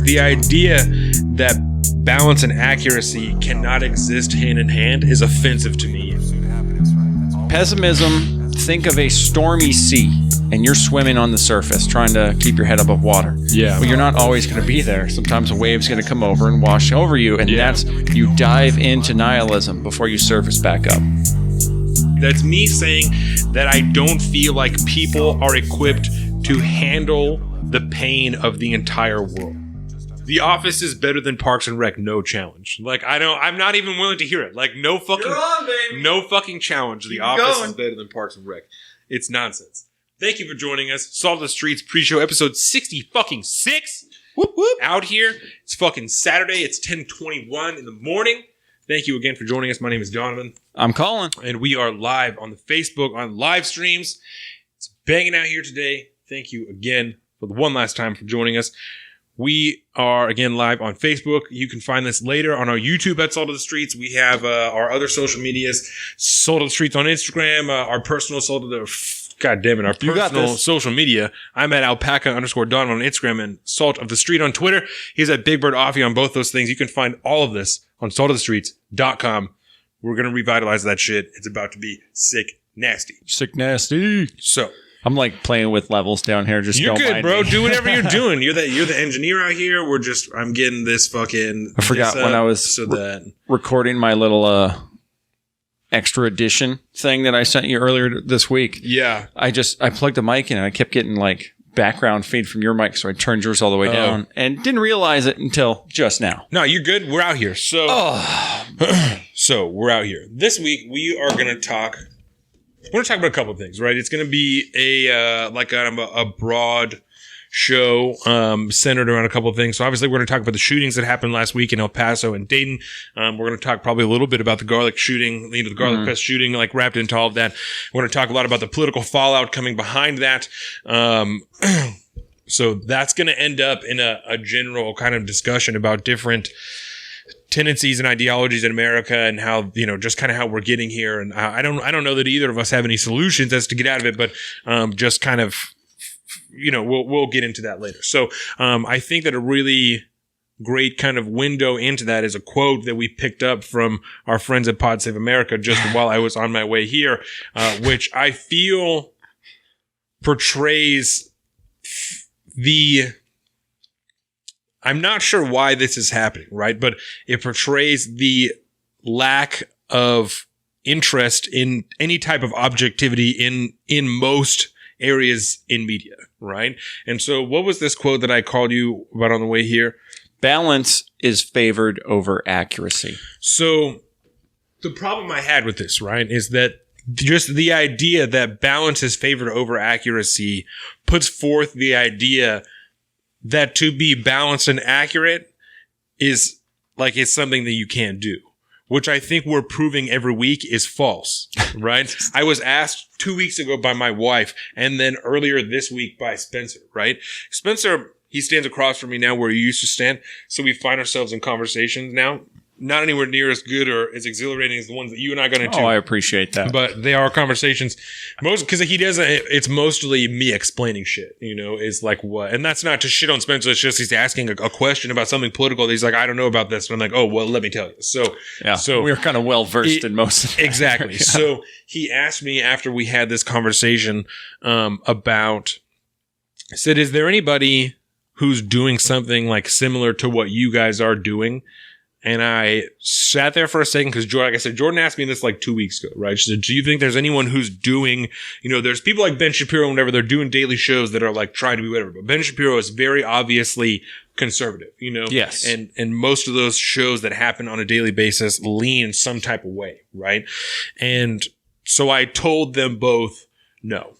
the idea that balance and accuracy cannot exist hand in hand is offensive to me. Pessimism, think of a stormy sea and you're swimming on the surface trying to keep your head above water. Yeah. Well, you're not always going to be there. Sometimes a wave's going to come over and wash over you, and that's you dive into nihilism before you surface back up. That's me saying that I don't feel like people are equipped to handle the pain of the entire world. The Office is better than Parks and Rec, no challenge. Like, I'm not even willing to hear it. Like, no fucking, You're on, baby. No fucking challenge. The Office is better than Parks and Rec. It's nonsense. Thank you for joining us. Salt of the Streets Preshow, episode 60-6. Whoop, whoop. Out here. It's fucking Saturday. It's 10:21 in the morning. Thank you again for joining us. My name is Donovan. I'm Colin. And we are live on the Facebook on live streams. It's banging out here today. Thank you again for the one last time for joining us. We are, again, live on Facebook. You can find this later on our YouTube at Salt of the Streets. We have our other social medias, Salt of the Streets on Instagram, our personal Salt of the... God damn it, our personal social media. I'm at alpaca_Don on Instagram and Salt of the Street on Twitter. He's at Big Bird Offie on both those things. You can find all of this on saltofthestreets.com. We're going to revitalize that shit. It's about to be sick nasty. Sick nasty. So... I'm like playing with levels down here. Just you're don't good, mind bro. me. Do whatever you're doing. You're the engineer out here. I'm getting this fucking. I forgot when I was recording my little extra edition thing that I sent you earlier this week. Yeah, I plugged the mic in and I kept getting like background feed from your mic, so I turned yours all the way down and didn't realize it until just now. No, you're good. We're out here. So, so we're out here this week. We are going to talk. We're going to talk about a couple of things, right? It's going to be a broad show centered around a couple of things. So obviously, we're going to talk about the shootings that happened last week in El Paso and Dayton. We're going to talk probably a little bit about the garlic shooting, the Garlic Fest shooting, like wrapped into all of that. We're going to talk a lot about the political fallout coming behind that. So that's going to end up in a general kind of discussion about different tendencies and ideologies in America and how, just kind of how we're getting here. And I don't know that either of us have any solutions as to get out of it, but just kind of, we'll get into that later. So I think that a really great kind of window into that is a quote that we picked up from our friends at Pod Save America just while I was on my way here, which I feel portrays I'm not sure why this is happening, right? But it portrays the lack of interest in any type of objectivity in most areas in media, right? And so what was this quote that I called you about on the way here? Balance is favored over accuracy. So the problem I had with this, right, is that just the idea that balance is favored over accuracy puts forth the idea that to be balanced and accurate is like it's something that you can't do, which I think we're proving every week is false, right? I was asked 2 weeks ago by my wife and then earlier this week by Spencer, right? Spencer, he stands across from me now where he used to stand. So we find ourselves in conversations now, not anywhere near as good or as exhilarating as the ones that you and I got into. Oh, I appreciate that. But they are conversations. Because he doesn't, it's mostly me explaining shit, is like what. And that's not to shit on Spencer. It's just he's asking a question about something political. That he's like, I don't know about this. And I'm like, oh, well, let me tell you. So we're kind of well versed in most of it. Exactly. Yeah. So he asked me after we had this conversation said, is there anybody who's doing something like similar to what you guys are doing? And I sat there for a second because, like I said, Jordan asked me this like 2 weeks ago, right? She said, do you think there's anyone who's doing, there's people like Ben Shapiro and whatever, they're doing daily shows that are like trying to be whatever. But Ben Shapiro is very obviously conservative, Yes. And most of those shows that happen on a daily basis lean in some type of way, right? And so I told them both, no.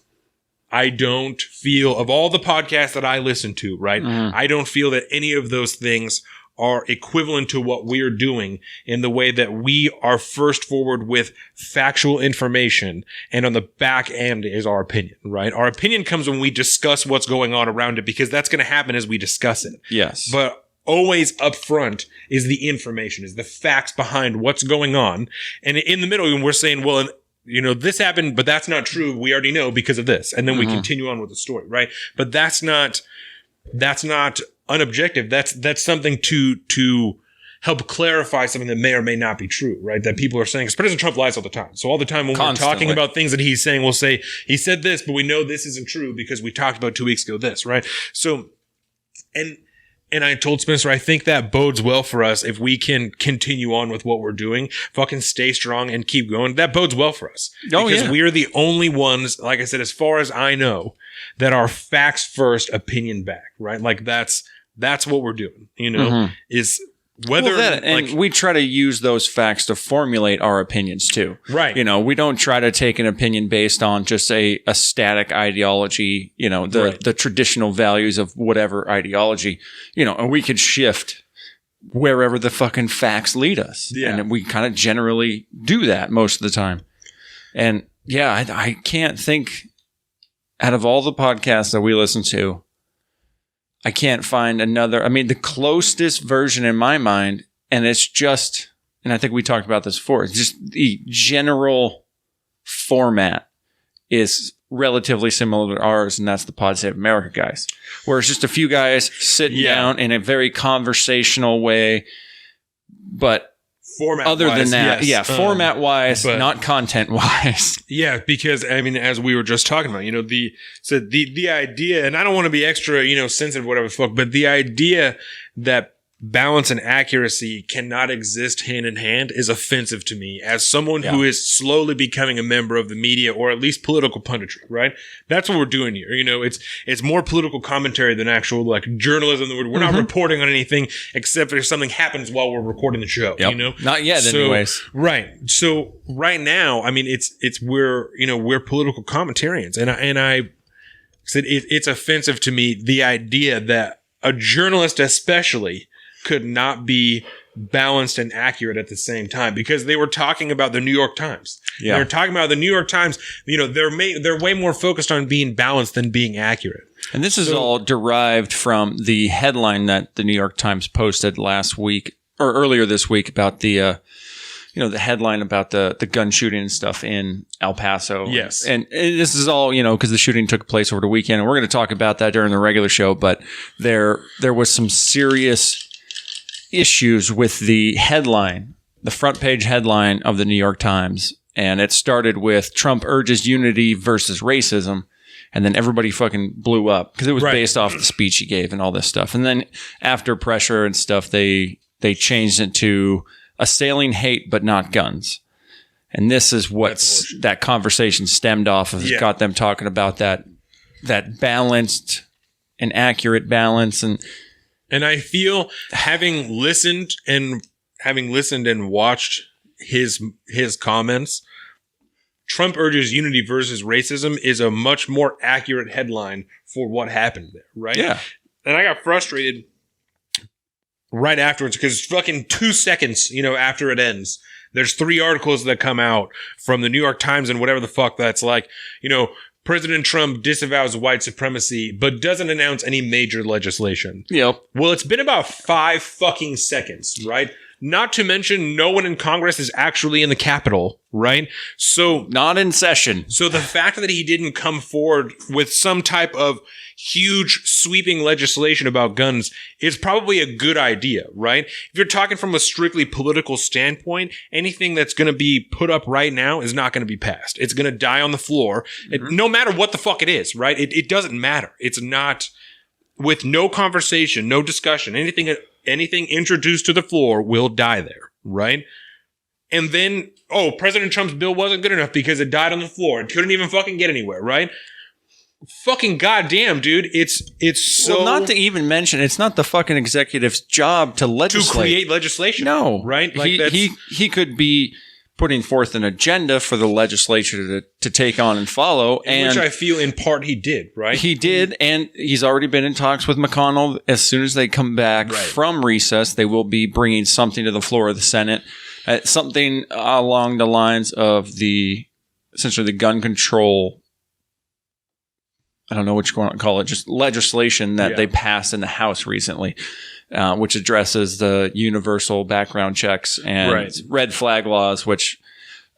I don't feel, of all the podcasts that I listen to, right? I don't feel that any of those things are equivalent to what we're doing in the way that we are first forward with factual information and on the back end is our opinion, right? Our opinion comes when we discuss what's going on around it because that's going to happen as we discuss it. Yes. But always up front is the information, is the facts behind what's going on. And in the middle, when we're saying, well, this happened, but that's not true. We already know because of this. And then we continue on with the story, right? But that's not unobjective. That's something to help clarify something that may or may not be true, right? That people are saying, because President Trump lies all the time. So all the time when we're talking about things that he's saying, we'll say, he said this, but we know this isn't true because we talked about 2 weeks ago this, right? So, and I told Spencer, I think that bodes well for us if we can continue on with what we're doing, fucking stay strong and keep going. That bodes well for us. Because we are the only ones, like I said, as far as I know, that are facts first, opinion back, right? Like that's what we're doing, is whether we try to use those facts to formulate our opinions too. Right. We don't try to take an opinion based on just a static ideology, the traditional values of whatever ideology, and we could shift wherever the fucking facts lead us. Yeah. And we kind of generally do that most of the time. And yeah, I can't think out of all the podcasts that we listen to, I can't find another. I mean, the closest version in my mind, and it's just, and I think we talked about this before, it's just the general format is relatively similar to ours, and that's the Pod Save America guys, where it's just a few guys sitting down in a very conversational way, but format-wise, format-wise, not content-wise. Yeah, because, I mean, as we were just talking about, the idea, and I don't want to be extra, sensitive, whatever the fuck, but the idea that balance and accuracy cannot exist hand in hand is offensive to me as someone who is slowly becoming a member of the media, or at least political punditry, right? That's what we're doing here. It's more political commentary than actual journalism. We're not reporting on anything except if something happens while we're recording the show, Not yet, anyways. Right. So right now, I mean, we're political commentarians, and I said it's offensive to me, the idea that a journalist especially could not be balanced and accurate at the same time, because they were talking about the New York Times. Yeah. They were talking about the New York Times. They're way more focused on being balanced than being accurate. And this is all derived from the headline that the New York Times posted last week or earlier this week about the headline about the gun shooting and stuff in El Paso. Yes. And this is all, because the shooting took place over the weekend, and we're going to talk about that during the regular show, but there was some serious issues with the headline, the front page headline of the New York Times. And it started with Trump urges unity versus racism. And then everybody fucking blew up because it was based off the speech he gave and all this stuff. And then after pressure and stuff, they changed it to assailing hate, but not guns. And this is what that conversation stemmed off of. It got them talking about that balanced and accurate balance. And I feel having listened and watched his comments, Trump urges unity versus racism is a much more accurate headline for what happened there, right? Yeah. And I got frustrated right afterwards because fucking 2 seconds, after it ends, there's 3 articles that come out from the New York Times and whatever the fuck that's like, President Trump disavows white supremacy, but doesn't announce any major legislation. Yep. Well, it's been about 5 fucking seconds, right? Not to mention, no one in Congress is actually in the Capitol, right? So not in session. So the fact that he didn't come forward with some type of huge sweeping legislation about guns is probably a good idea, right? If you're talking from a strictly political standpoint, anything that's going to be put up right now is not going to be passed. It's going to die on the floor, no matter what the fuck it is, right? It doesn't matter. It's not, with no conversation, no discussion, anything introduced to the floor will die there, right? And then, President Trump's bill wasn't good enough because it died on the floor. It couldn't even fucking get anywhere, right? Fucking goddamn, dude. It's so... Well, not to even mention, it's not the fucking executive's job to legislate. To create legislation. No. Right? He could be putting forth an agenda for the legislature to take on and follow. Which I feel in part he did, right? He did, and he's already been in talks with McConnell. As soon as they come back from recess, they will be bringing something to the floor of the Senate. Something along the lines of essentially the gun control, I don't know what you want to call it, just legislation that they passed in the House recently, which addresses the universal background checks and red flag laws, which,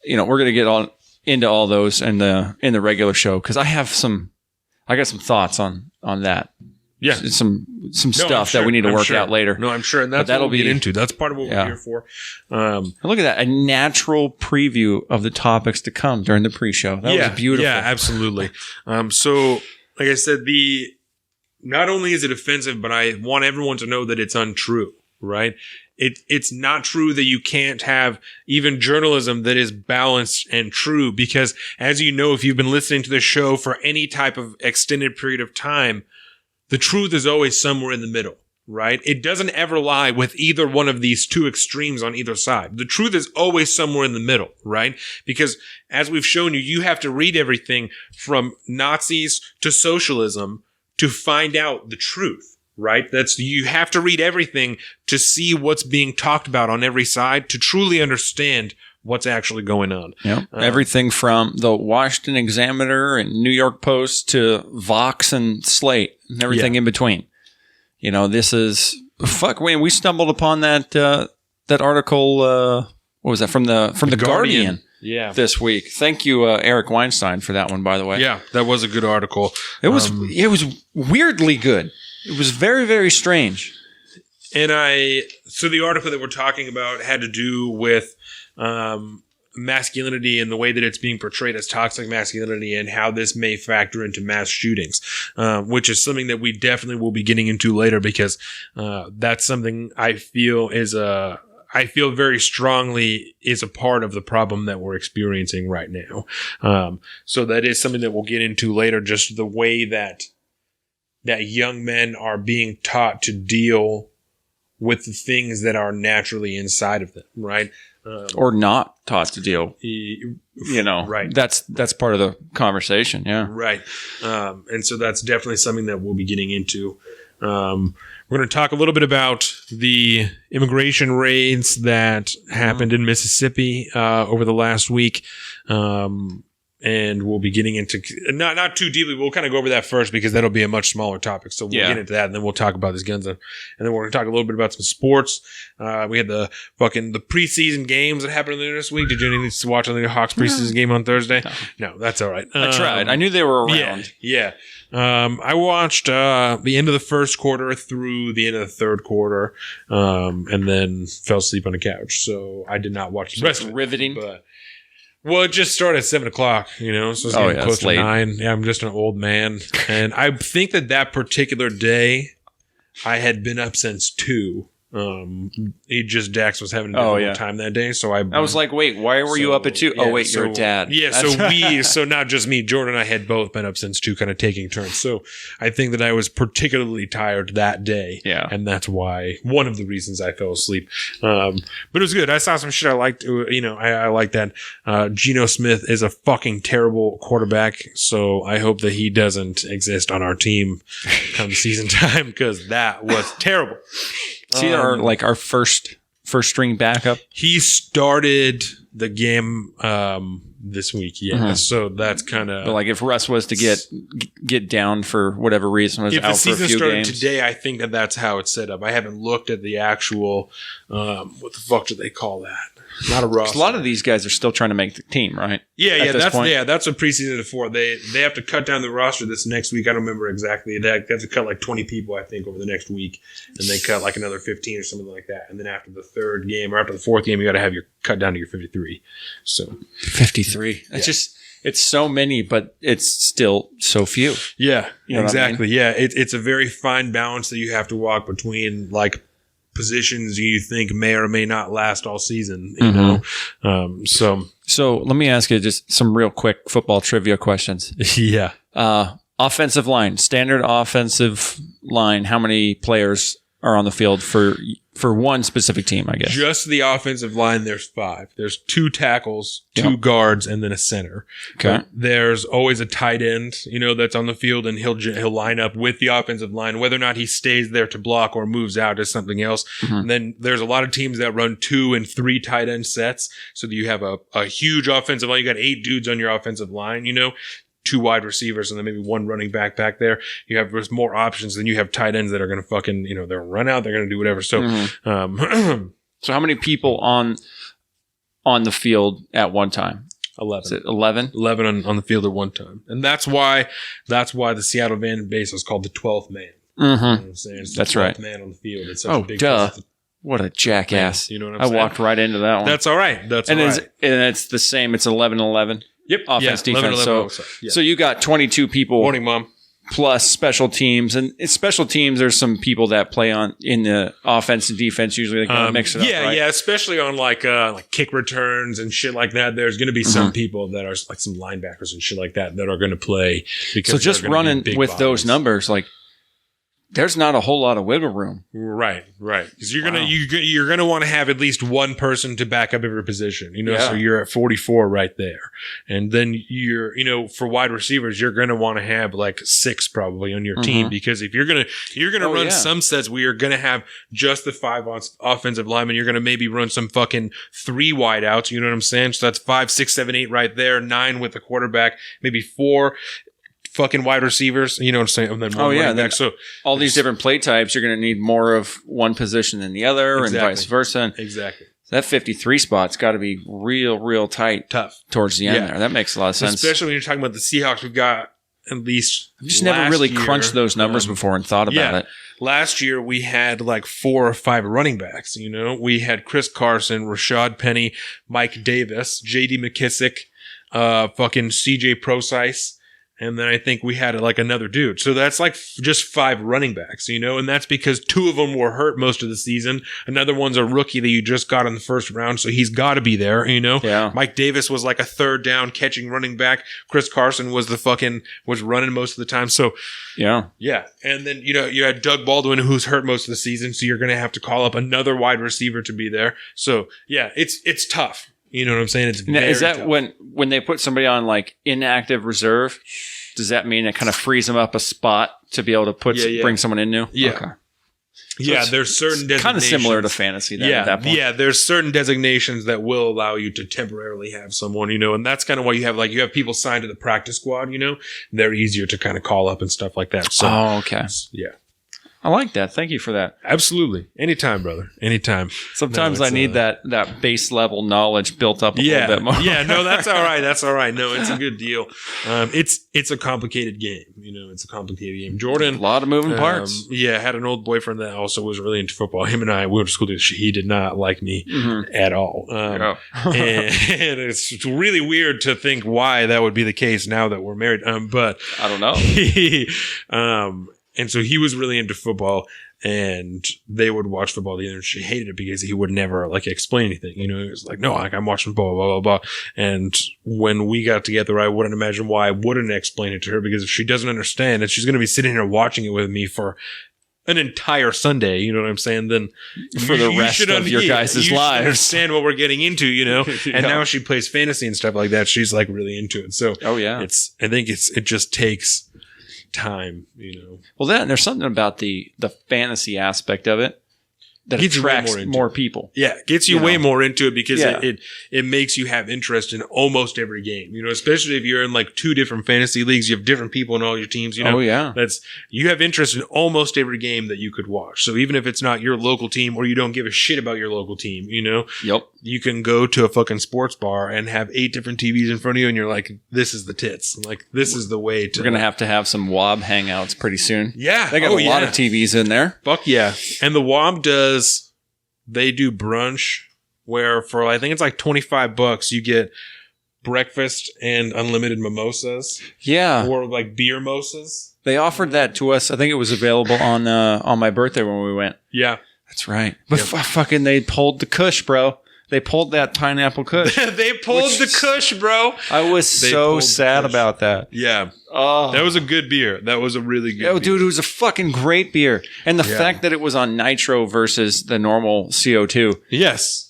we're going to get into all those in the regular show, because I got some thoughts on that. Yeah. Some some stuff that we need to work out later. No, I'm sure. And that's what we'll get into. That's part of what we're here for. Look at that. A natural preview of the topics to come during the pre-show. That was beautiful. Yeah, absolutely. So, like I said, not only is it offensive, but I want everyone to know that it's untrue, right? It's not true that you can't have even journalism that is balanced and true, because as you know, if you've been listening to the show for any type of extended period of time, the truth is always somewhere in the middle, right? It doesn't ever lie with either one of these two extremes on either side. The truth is always somewhere in the middle, right? Because as we've shown you, you have to read everything from Nazis to socialism to find out the truth. Right? You have to read everything to see what's being talked about on every side to truly understand what's actually going on. Yep. Everything from the Washington Examiner and New York Post to Vox and Slate and everything in between. This is we stumbled upon that article. What was that from the Guardian? Yeah. This week. Thank you, Eric Weinstein, for that one, by the way. Yeah, that was a good article. It was weirdly good. It was very, very strange. And so the article that we're talking about had to do with masculinity and the way that it's being portrayed as toxic masculinity and how this may factor into mass shootings, which is something that we definitely will be getting into later, because that's something I feel very strongly is a part of the problem that we're experiencing right now. So that is something that we'll get into later, just the way that young men are being taught to deal with the things that are naturally inside of them, right? Or not taught to deal. Right. That's part of the conversation, yeah. Right. And so that's definitely something that we'll be getting into. We're going to talk a little bit about the immigration raids that happened in Mississippi over the last week. And we'll be getting into not too deeply. We'll kind of go over that first because that'll be a much smaller topic. So we'll get into that, and then we'll talk about these guns, and then we're going to talk a little bit about some sports. We had the preseason games that happened this week. Did you watch the Hawks preseason game on Thursday? No, that's all right. I tried. I knew they were around. Yeah. I watched the end of the first quarter through the end of the third quarter, and then fell asleep on the couch. So I did not watch the rest of it. Riveting. Well, it just started at 7 o'clock, so it's getting close to 9. Yeah, I'm just an old man. And I think that particular day, I had been up since 2. Dax was having a difficult time that day, so I was like, wait, why were you up at 2? You're a dad. Yeah, so not just me, Jordan and I had both been up since 2, kind of taking turns. So I think that I was particularly tired that day. Yeah. And that's why, one of the reasons I fell asleep. But it was good. I saw some shit I liked. I like that. Geno Smith is a fucking terrible quarterback, so I hope that he doesn't exist on our team come season time, because that was terrible. See, our first string backup. He started the game this week, So that's kind of. But if Russ was to get down for whatever reason, was out for a few games. If the season started today, I think that's how it's set up. I haven't looked at the actual. What the fuck do they call that? Not a roster. A lot of these guys are still trying to make the team, right? That's what preseason is for. They have to cut down the roster this next week. I don't remember exactly. They have to cut 20 people, I think, over the next week, and they cut another 15 or something like that. And then after the third game or after the fourth game, you got to have your cut down to your 53. So 53. It's just. It's so many, but it's still so few. Yeah, exactly. I mean? Yeah, it's a very fine balance that you have to walk between positions you think may or may not last all season, you know? So let me ask you just some real quick football trivia questions. Yeah. Offensive line, standard offensive line. How many players are on the field for one specific team, I guess? Just the offensive line, there's 5. There's 2 tackles, 2 guards, and then a center. Okay. But there's always a tight end, that's on the field, and he'll line up with the offensive line. Whether or not he stays there to block or moves out is something else. And then there's a lot of teams that run 2 and 3 tight end sets, so that you have a huge offensive line. You got 8 dudes on your offensive line, 2 wide receivers, and then maybe 1 running back there. You have more options than you have tight ends that are going to fucking, they're going to run out, they're going to do whatever. So, so how many people on the field at one time? 11. Is it 11? 11 on the field at one time. And that's why the Seattle fan base is called the 12th man. You know what I'm saying? It's That's the right. 12th man on the field. It's such a big person. What a jackass. You know what I'm saying? I walked right into that one. That's all right. It's the same. It's 11-11. Yep. Offense, defense. 11-11. So you got 22 people. Morning, Mom. Plus special teams. And in special teams, there's some people that play in the offense and defense. Usually they kind of mix it up, right? Yeah, especially on like kick returns and shit like that. There's going to be some people that are like some linebackers and shit like that are going to play. Because so just running with those numbers, like, there's not a whole lot of wiggle room. Right. Because you're gonna want to have at least one person to back up every position. So you're at 44 right there, and then you're for wide receivers, you're gonna want to have like 6 probably on your team, because if you're gonna run some sets where you're gonna have just the 5 offensive linemen, you're gonna maybe run some fucking 3 wideouts. You know what I'm saying? So that's 5, 6, 7, 8 right there. 9 with the quarterback, maybe 4. Fucking wide receivers, you know what I'm saying? And then one running back. So all these different play types, you're going to need more of one position than the other, and vice versa. Exactly. So that 53 spot's got to be real tight, tough towards the end there. That makes a lot of sense. Especially when you're talking about the Seahawks, we've got at least. I've just never really crunched those numbers before and thought about it. Last year we had like 4 or 5 running backs. We had Chris Carson, Rashad Penny, Mike Davis, J.D. McKissick, fucking C.J. Procise. And then I think we had like another dude. So that's like just 5 running backs, and that's because 2 of them were hurt most of the season. Another one's a rookie that you just got in the first round. So he's got to be there, Yeah. Mike Davis was like a 3rd down catching running back. Chris Carson was was running most of the time. So yeah. And then, you had Doug Baldwin, who's hurt most of the season. So you're going to have to call up another wide receiver to be there. So yeah, it's tough. You know what I'm saying? It's very Is that tough. when they put somebody on like inactive reserve? Does that mean it kind of frees them up a spot to be able to bring someone in new? Yeah. Okay. So there's certain designations. Kind of similar to fantasy then at that point. Yeah, there's certain designations that will allow you to temporarily have someone, and that's kind of why you have people signed to the practice squad, they're easier to kind of call up and stuff like that. So, okay. Yeah. I like that. Thank you for that. Absolutely. Anytime, brother. Anytime. Sometimes I need that base level knowledge built up a little bit more. No, that's all right. That's all right. No, it's a good deal. It's a complicated game. It's a complicated game. Jordan. A lot of moving parts. Had an old boyfriend that also was really into football. Him and I, we went to school together. He did not like me at all. And it's really weird to think why that would be the case now that we're married. But I don't know. And so he was really into football, and they would watch football together, and she hated it because he would never explain anything. He was like, no, I'm watching football, blah, blah, blah. And when we got together, I wouldn't imagine why I wouldn't explain it to her, because if she doesn't understand, and she's going to be sitting here watching it with me for an entire Sunday, you know what I'm saying? Then for the rest of your guys' lives, understand what we're getting into, And now she plays fantasy and stuff like that. She's really into it. So I think it just takes time, Well, there's something about the fantasy aspect of it that attracts more people. Yeah, gets you way more into it because it makes you have interest in almost every game. Especially if you're in 2 different fantasy leagues, you have different people in all your teams. You have interest in almost every game that you could watch. So even if it's not your local team or you don't give a shit about your local team, you can go to a fucking sports bar and have 8 different TVs in front of you, and you're like, this is the tits. This is the way to. We're gonna have some WOB hangouts pretty soon. Yeah, they got a lot of TVs in there. Fuck yeah, and the WOB they do brunch where for I think it's $25 you get breakfast and unlimited mimosas. Yeah. Or beer mimosas. They offered that to us. I think it was available on my birthday when we went. Yeah. That's right. But fucking they pulled the Kush, bro. They pulled that pineapple Kush. They pulled the Kush, bro. I was so sad about that. Yeah. Oh. That was a good beer. That was a really good beer. Dude, it was a fucking great beer. And the fact that it was on nitro versus the normal CO2. Yes.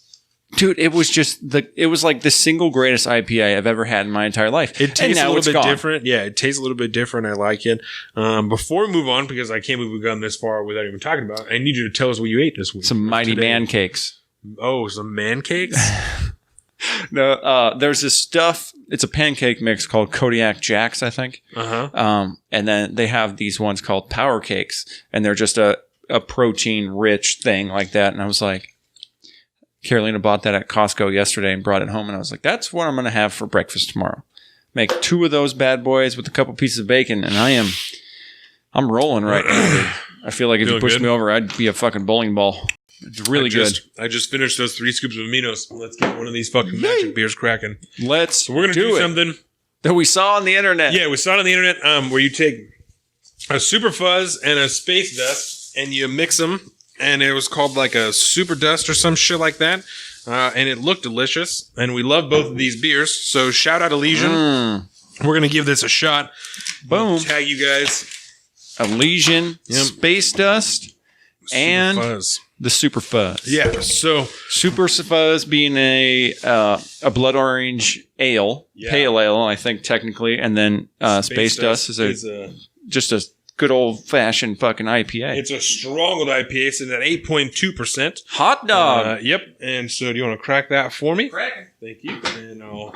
Dude, it was like the single greatest IPA I've ever had in my entire life. It tastes a little bit different. Yeah, it tastes a little bit different. I like it. Before we move on, because I can't believe we've gone this far without even talking about it, I need you to tell us what you ate this week. Some mighty man cakes. Oh, some man cakes? No, there's this stuff. It's a pancake mix called Kodiak Jacks, I think. And then they have these ones called Power Cakes, and they're just a protein-rich thing like that. And I was like, Carolina bought that at Costco yesterday and brought it home, and I was like, that's what I'm going to have for breakfast tomorrow. Make 2 of those bad boys with a couple pieces of bacon, and I'm rolling right now. I feel like if you pushed me over, I'd be a fucking bowling ball. It's really good. I just finished those 3 scoops of aminos. Let's get one of these fucking magic beers cracking. We're gonna do something that we saw on the internet. Yeah, we saw it on the internet where you take a Super Fuzz and a Space Dust and you mix them, and it was called like a Super Dust or some shit like that. And it looked delicious, and we love both of these beers. So shout out Elysian. We're gonna give this a shot. Boom. Tag you guys. Elysian, Space Dust, and Fuzz. The Super Fuzz. Yeah. So Super Fuzz being a blood orange ale, pale ale, I think technically, and then Space Dust is just a good old fashioned fucking IPA. It's a strong old IPA, sitting at 8.2%. Hot dog. Yep. And so, do you want to crack that for me? Cracking. Thank you. And I'll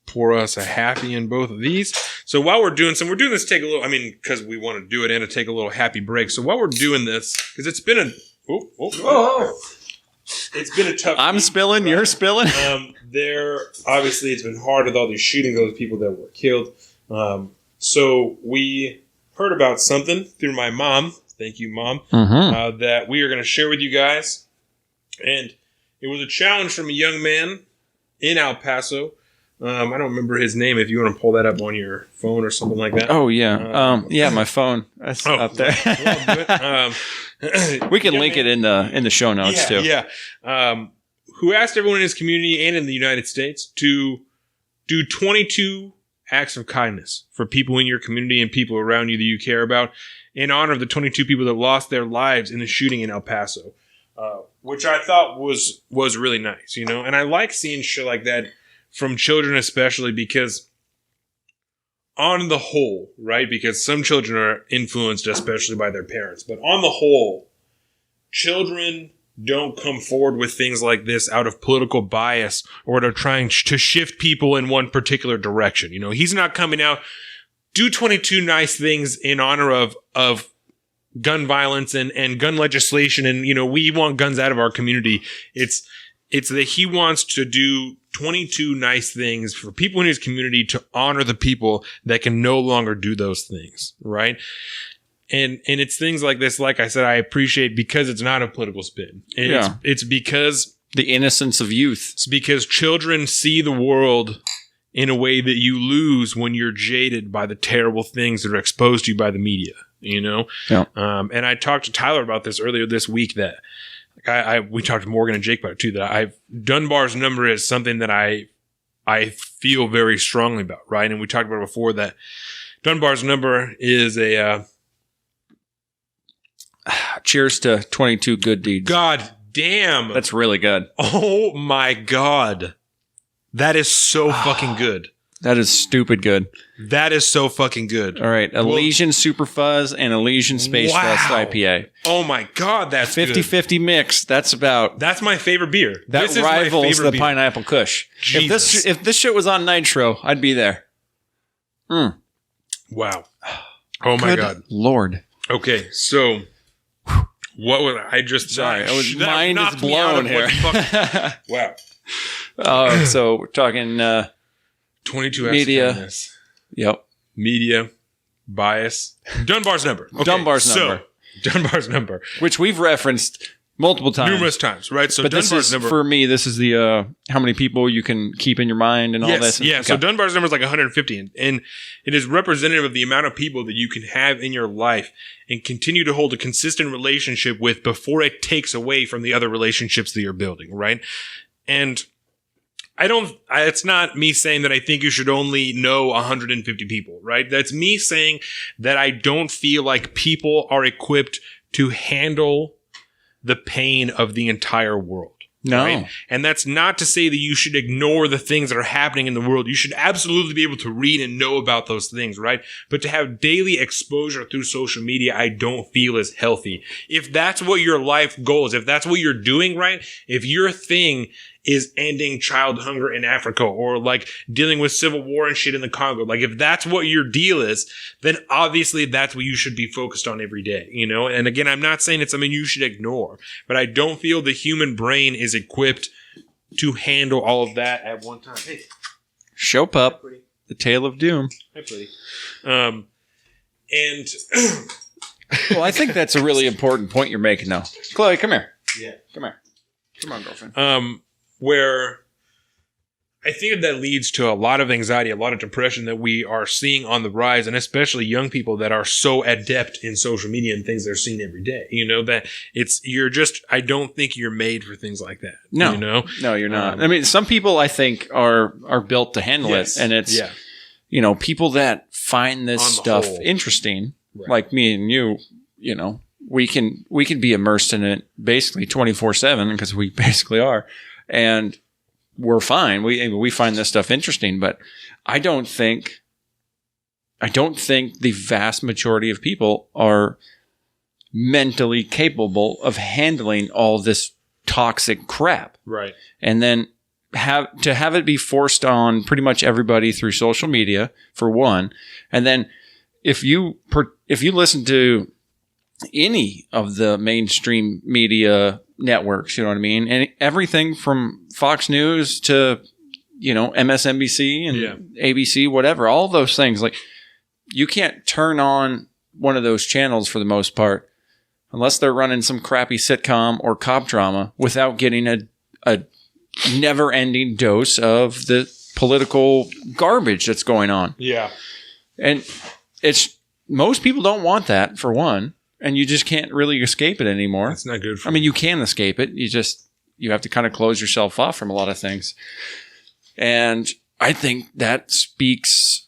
pour us a happy in both of these. So while we're doing this, take a little. Because we want to do it and to take a little happy break. So while we're doing this, because it's been a. It's been a tough I'm week, spilling, right? You're spilling. Obviously it's been hard with all these shootings, those people that were killed. So we heard about something through my mom. Thank you, Mom. That we are going to share with you guys. And it was a challenge from a young man in El Paso. I don't remember his name. If you want to pull that up on your phone or something like that. Oh yeah, my phone. That's up there. We can link it in the show notes too. Yeah. Who asked everyone in his community and in the United States to do 22 acts of kindness for people in your community and people around you that you care about, in honor of the 22 people that lost their lives in the shooting in El Paso, which I thought was really nice, And I like seeing shit like that from children, especially because on the whole, right? Because some children are influenced especially by their parents, but on the whole, children don't come forward with things like this out of political bias or to trying to shift people in one particular direction. He's not coming out, do 22 nice things in honor of gun violence and gun legislation. And, we want guns out of our community. It's that he wants to do 22 nice things for people in his community to honor the people that can no longer do those things, right? And it's things like this, like I said, I appreciate because it's not a political spin. And it's because the innocence of youth. It's because children see the world in a way that you lose when you're jaded by the terrible things that are exposed to you by the media, Yeah. And I talked to Tyler about this earlier this week that we talked to Morgan and Jake about it too, that Dunbar's number is something that I feel very strongly about, right? And we talked about it before that Dunbar's number is a cheers to 22 good deeds. God damn. That's really good. Oh my God. That is so fucking good. That is stupid good. That is so fucking good. All right. Elysian Super Fuzz and Elysian Space Dust IPA. Oh my God, that's 50-50 mix. That's my favorure beer. That rivals the beer. Pineapple Kush. Jesus. If this shit was on Nitro, I'd be there. Wow. Oh my God. Lord. Okay, so what was I just... Sorry, mind is blown here. Wow. So we're talking... 22 media. Yep. Media. Bias. Dunbar's number. Okay, Dunbar's number. Which we've referenced multiple times. Numerous times, right? So but Dunbar's number. For me, this is the how many people you can keep in your mind and all this. Yeah, so Dunbar's number is like 150. And it is representative of the amount of people that you can have in your life and continue to hold a consistent relationship with before it takes away from the other relationships that you're building, right? And... it's not me saying that I think you should only know 150 people, right? That's me saying that I don't feel like people are equipped to handle the pain of the entire world. No. Right? And that's not to say that you should ignore the things that are happening in the world. You should absolutely be able to read and know about those things, right? But to have daily exposure through social media, I don't feel is healthy. If that's what your life goal is, if that's what you're doing, right? If your thing is ending child hunger in Africa or like dealing with civil war and shit in the Congo, like if that's what your deal is, then obviously that's what you should be focused on every day, And again, I'm not saying it's something you should ignore, but I don't feel the human brain is equipped to handle all of that at one time. Hey, show pup, the tale of doom. Hi, buddy. And Well, I think that's a really important point you're making now. Chloe, come here. Yeah. Come here. Come on, girlfriend. Where I think that leads to a lot of anxiety, a lot of depression that we are seeing on the rise, and especially young people that are so adept in social media and things they're seeing every day. That I don't think you're made for things like that. No, no, you're not. I mean, some people I think are built to handle it, and it's people that find this stuff interesting, right, like me and you. We can be immersed in it basically 24/7 because we basically are, and we're fine. We find this stuff interesting, but I don't think the vast majority of people are mentally capable of handling all this toxic crap. Right. And then have it be forced on pretty much everybody through social media for one, and then if you listen to any of the mainstream media networks, you know what I mean? And everything from Fox News to, MSNBC and ABC, whatever, all those things. Like, you can't turn on one of those channels for the most part unless they're running some crappy sitcom or cop drama without getting a never-ending dose of the political garbage that's going on. Yeah. And most people don't want that, for one. And you just can't really escape it anymore. That's not good for you can escape it. You have to kind of close yourself off from a lot of things. And I think that speaks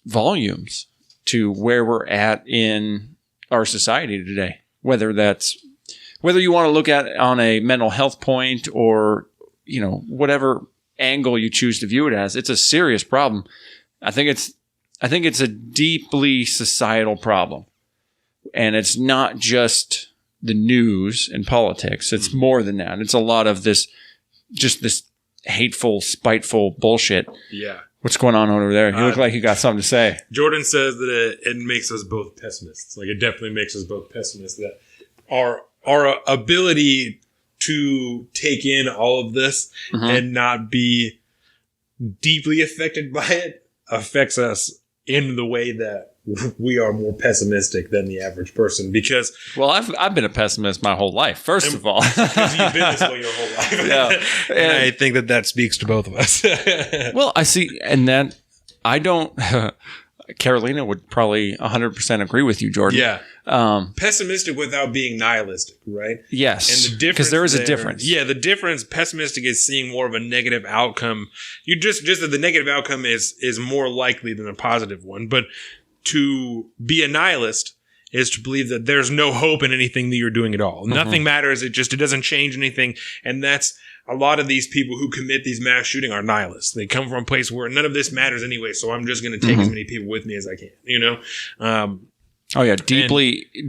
volumes to where we're at in our society today. Whether you want to look at it on a mental health point or, whatever angle you choose to view it as, it's a serious problem. I think it's a deeply societal problem. And it's not just the news and politics. It's more than that. It's a lot of this hateful, spiteful bullshit. Yeah. What's going on over there? You look like you got something to say. Jordan says that it makes us both pessimists. Like, it definitely makes us both pessimists. That our ability to take in all of this and not be deeply affected by it affects us in the way that we are more pessimistic than the average person. Because, well, I've been a pessimist my whole life. First of all, because you've been this way your whole life. Yeah, and I think that speaks to both of us. Well, I see, and that I don't. Carolina would probably 100% agree with you, Jordan. Yeah. Pessimistic without being nihilistic, right? Yes. And the difference, because there is a difference. Yeah, the difference, pessimistic is seeing more of a negative outcome. You just that the negative outcome is more likely than a positive one. But to be a nihilist is to believe that there's no hope in anything that you're doing at all. Nothing matters. It doesn't change anything. And that's a lot of these people who commit these mass shooting are nihilists. They come from a place where none of this matters anyway, so I'm just going to take as many people with me as I can,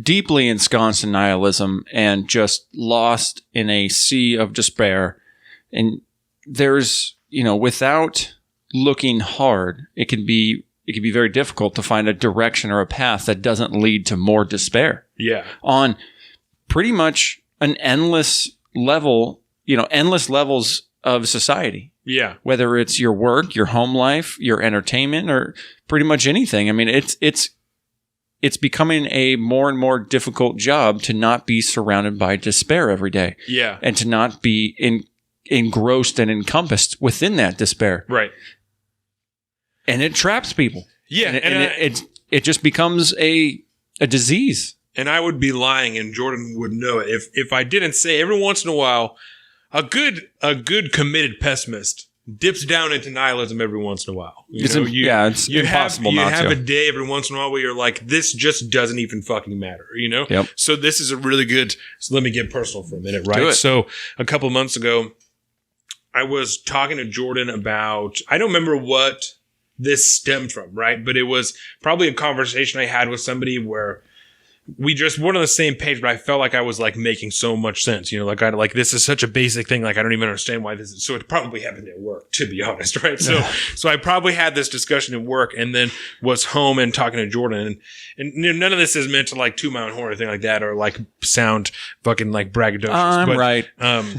deeply ensconced in nihilism and just lost in a sea of despair. And there's, without looking hard, it can be very difficult to find a direction or a path that doesn't lead to more despair. Yeah. On pretty much an endless level, endless levels of society. Yeah. Whether it's your work, your home life, your entertainment, or pretty much anything. I mean, it's becoming a more and more difficult job to not be surrounded by despair every day. Yeah. And to not be engrossed and encompassed within that despair. Right. And it traps people. Yeah. And it just becomes a disease. And I would be lying, and Jordan would know it if I didn't say every once in a while, a good committed pessimist dips down into nihilism every once in a while. It's impossible not to. You have a day every once in a while where you're like, this just doesn't even fucking matter, Yep. So this is a really good. So let me get personal for a minute, right? So a couple months ago, I was talking to Jordan about. I don't remember what this stemmed from, right? But it was probably a conversation I had with somebody where we just weren't on the same page, but I felt like I was like making so much sense, like this is such a basic thing. Like, I don't even understand why this is. So it probably happened at work, to be honest. Right. So I probably had this discussion at work and then was home and talking to Jordan and none of this is meant to like toot my own horn or anything like that, or like sound fucking like braggadocious. Right. No.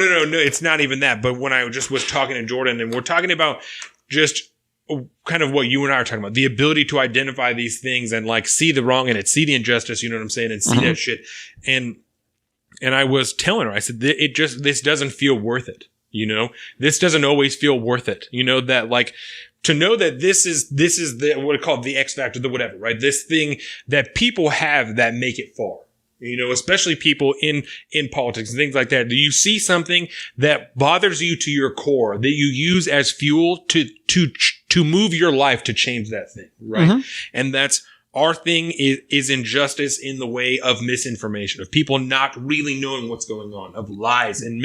It's not even that. But when I just was talking to Jordan and we're talking about just kind of what you and I are talking about, the ability to identify these things and like see the wrong in it, see the injustice, you know what I'm saying, and see that shit. And I was telling her, I said, this doesn't feel worth it. You know, this doesn't always feel worth it. You know, that like to know that this is the, what I call the X factor, the whatever, right? This thing that people have that make it far. You know, especially people in politics and things like that. Do you see something that bothers you to your core that you use as fuel to move your life to change that thing, right? And that's our thing is injustice in the way of misinformation, of people not really knowing what's going on, of lies and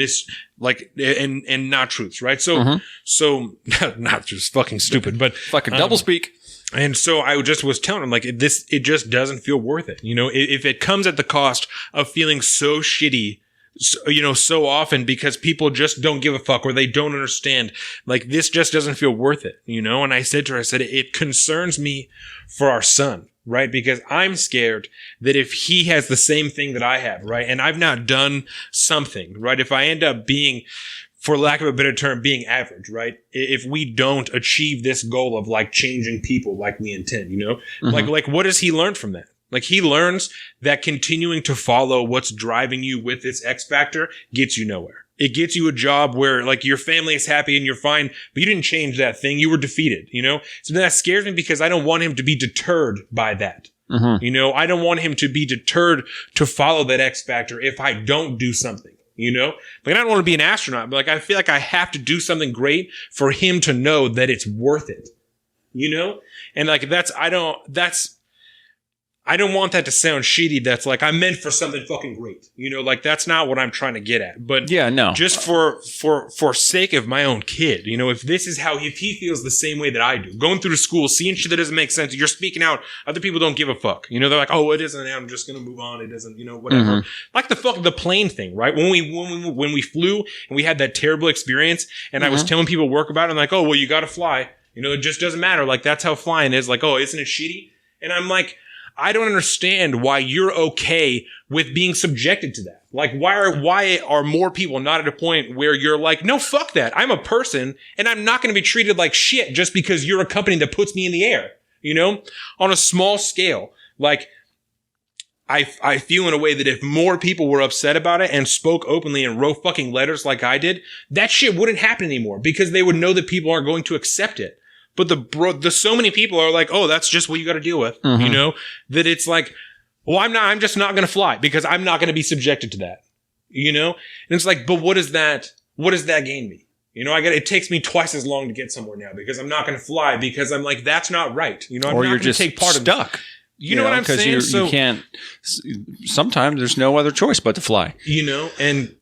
and not truths, right? So not just fucking stupid, but fucking doublespeak. And so I just was telling him, like, it just doesn't feel worth it. You know, if it comes at the cost of feeling so shitty, so often because people just don't give a fuck or they don't understand, like, this just doesn't feel worth it, you know? And I said to her, it concerns me for our son, right? Because I'm scared that if he has the same thing that I have, right? And I've not done something, right? If I end up being, for lack of a better term, being average, right? If we don't achieve this goal of like changing people like we intend, you know, like what does he learn from that? Like he learns that continuing to follow what's driving you with this X factor gets you nowhere. It gets you a job where like your family is happy and you're fine, but you didn't change that thing. You were defeated, you know? So that scares me because I don't want him to be deterred by that. You know, I don't want him to be deterred to follow that X factor if I don't do something. You know, like I don't want to be an astronaut, but like I feel like I have to do something great for him to know that it's worth it, you know? And like I don't want that to sound shitty. That's like, I'm meant for something fucking great. You know, like that's not what I'm trying to get at. But yeah, no, just for sake of my own kid, you know, if he feels the same way that I do, going through the school, seeing shit that doesn't make sense, you're speaking out, other people don't give a fuck. You know, they're like, oh, it isn't, I'm just going to move on. It doesn't, you know, whatever. Like the plane thing, right? When we flew and we had that terrible experience and I was telling people work about it, I'm like, oh, well, you got to fly. You know, it just doesn't matter. Like that's how flying is. Like, oh, isn't it shitty? And I'm like, I don't understand why you're okay with being subjected to that. Like, why are more people not at a point where you're like, no, fuck that. I'm a person and I'm not going to be treated like shit just because you're a company that puts me in the air, you know, on a small scale. Like, I feel in a way that if more people were upset about it and spoke openly and wrote fucking letters like I did, that shit wouldn't happen anymore because they would know that people aren't going to accept it. But so many people are like, oh, that's just what you got to deal with, you know, that it's like, well, I'm just not going to fly because I'm not going to be subjected to that, you know? And it's like, but what does that gain me? You know, it takes me twice as long to get somewhere now because I'm not going to fly because I'm like, that's not right. You know, I'm or not you're going to just take part stuck. of it. You know what I'm saying? You can't, sometimes there's no other choice but to fly. You know, and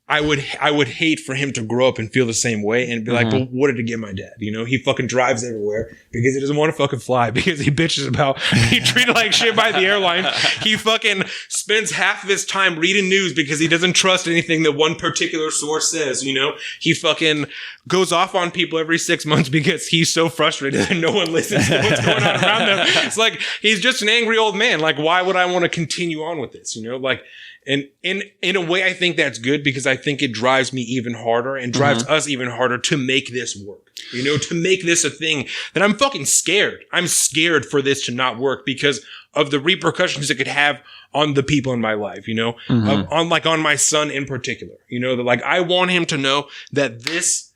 I would hate for him to grow up and feel the same way and be like, well, what did it get my dad? You know, he fucking drives everywhere because he doesn't want to fucking fly because he bitches about he treated like shit by the airline. He fucking spends half of his time reading news because he doesn't trust anything that one particular source says, you know? He fucking goes off on people every 6 months because he's so frustrated that no one listens to what's going on around them. It's like, he's just an angry old man. Like, why would I want to continue on with this? You know, like, and in a way, I think that's good because I think it drives me even harder and drives us even harder to make this work, you know, to make this a thing that I'm fucking scared. I'm scared for this to not work because of the repercussions it could have on the people in my life, you know, on my son in particular, you know, that like, I want him to know that this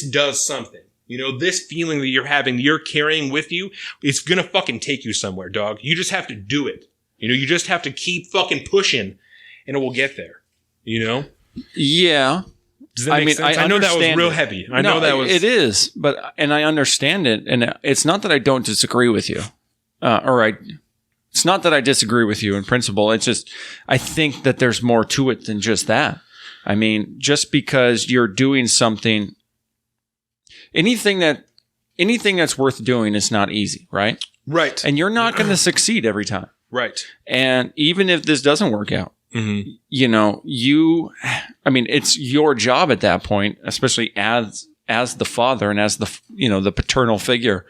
does something. You know, this feeling that you're having, you're carrying with you, it's going to fucking take you somewhere, dog. You just have to do it. You know, you just have to keep fucking pushing. And it will get there, you know? Yeah. Does that make sense? I know that was real heavy. I know that was. It is, and I understand it. And it's not that I don't disagree with you. It's not that I disagree with you in principle. It's just, I think that there's more to it than just that. I mean, just because you're doing something, anything that's worth doing is not easy, right? Right. And you're not going to succeed every time. Right. And even if this doesn't work out, you know, it's your job at that point, especially as the father and as the paternal figure,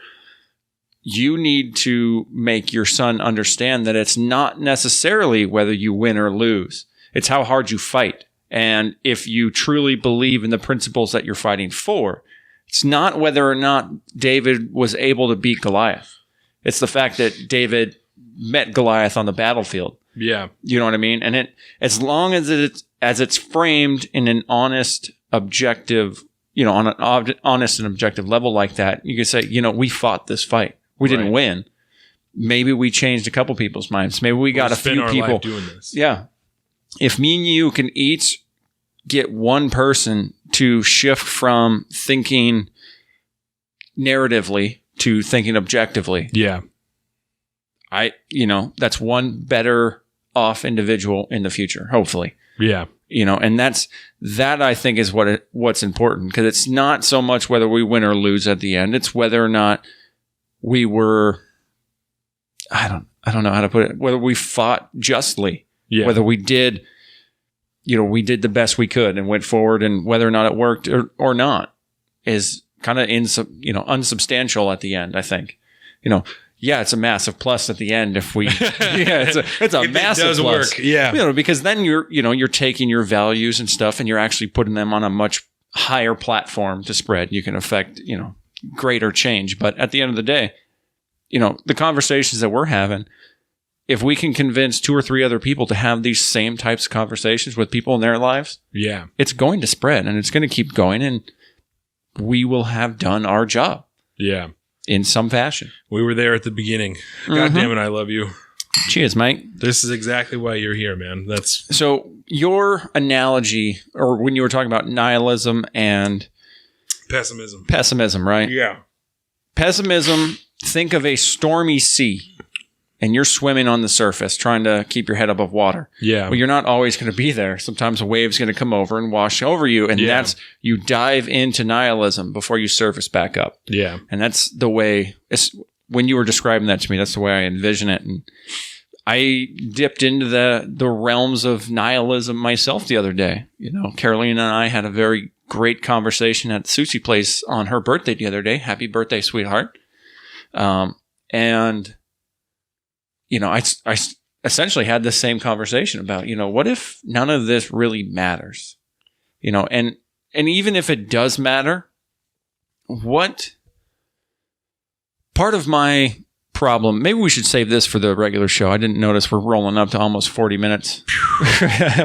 you need to make your son understand that it's not necessarily whether you win or lose. It's how hard you fight. And if you truly believe in the principles that you're fighting for, It's not whether or not David was able to beat Goliath. It's the fact that David met Goliath on the battlefield. Yeah. You know what I mean? And as long as it's framed in an honest, objective, on an honest and objective level like that, you can say, we fought this fight. We didn't win. Maybe we changed a couple people's minds. Maybe we got a few people doing this. Yeah. If me and you can each get one person to shift from thinking narratively to thinking objectively. Yeah. That's one better off individual in the future, hopefully. Yeah. And that I think is what's important, because it's not so much whether we win or lose at the end. It's whether or not we were, I don't know how to put it, whether we fought justly, whether we did, we did the best we could and went forward, and whether or not it worked or not is kind of unsubstantial at the end, I think. It's a massive plus at the end if we, it's a massive does plus. Work. Yeah. Because then you're taking your values and stuff and you're actually putting them on a much higher platform to spread. You can affect, greater change. But at the end of the day, the conversations that we're having, if we can convince 2 or 3 other people to have these same types of conversations with people in their lives, it's going to spread and it's going to keep going, and we will have done our job. Yeah. In some fashion. We were there at the beginning. God damn it, I love you. Cheers, mate. This is exactly why you're here, man. So your analogy, or when you were talking about nihilism and pessimism, right? Yeah. Pessimism, think of a stormy sea and you're swimming on the surface trying to keep your head above water. Yeah. Well, you're not always going to be there. Sometimes a wave's going to come over and wash over you. And that's, you dive into nihilism before you surface back up. Yeah. And that's the way, when you were describing that to me, that's the way I envision it. And I dipped into the realms of nihilism myself the other day. Caroline and I had a very great conversation at the sushi place on her birthday the other day. Happy birthday, sweetheart. And I essentially had the same conversation about, what if none of this really matters? And even if it does matter, what part of my problem, maybe we should save this for the regular show. I didn't notice we're rolling up to almost 40 minutes.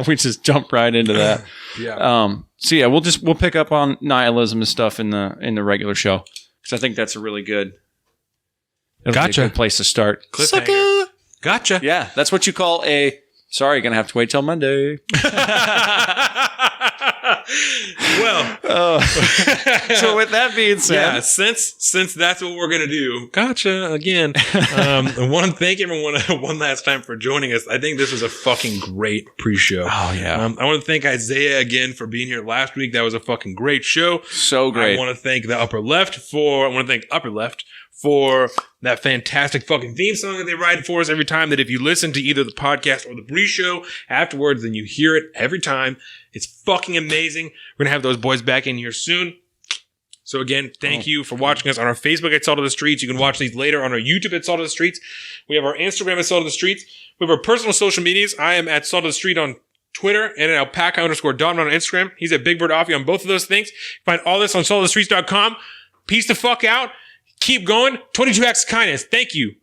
We just jumped right into that. Yeah. We'll pick up on nihilism and stuff in the regular show, because I think that's a really good, gotcha. Be a good place to start. Cliffhanger. Gotcha. Yeah, that's what you call sorry, gonna have to wait till Monday. Well, so with that being said, since that's what we're gonna do, gotcha again. I want to thank everyone one last time for joining us. I think this was a fucking great pre-show. Oh yeah. I want to thank Isaiah again for being here last week. That was a fucking great show. So great. I want to thank Upper Left for that fantastic fucking theme song that they write for us every time. That if you listen to either the podcast or the pre-show afterwards, then you hear it every time. It's fucking amazing. We're going to have those boys back in here soon. So again, thank you for watching us on our Facebook at Salt of the Streets. You can watch these later on our YouTube at Salt of the Streets. We have our Instagram at Salt of the Streets. We have our personal social medias. I am at Salt of the Street on Twitter and at alpaca_Don on Instagram. He's at Big Bird Offie on both of those things. Find all this on saltofthestreets.com. Peace the fuck out. Keep going. 22 acts of kindness. Thank you.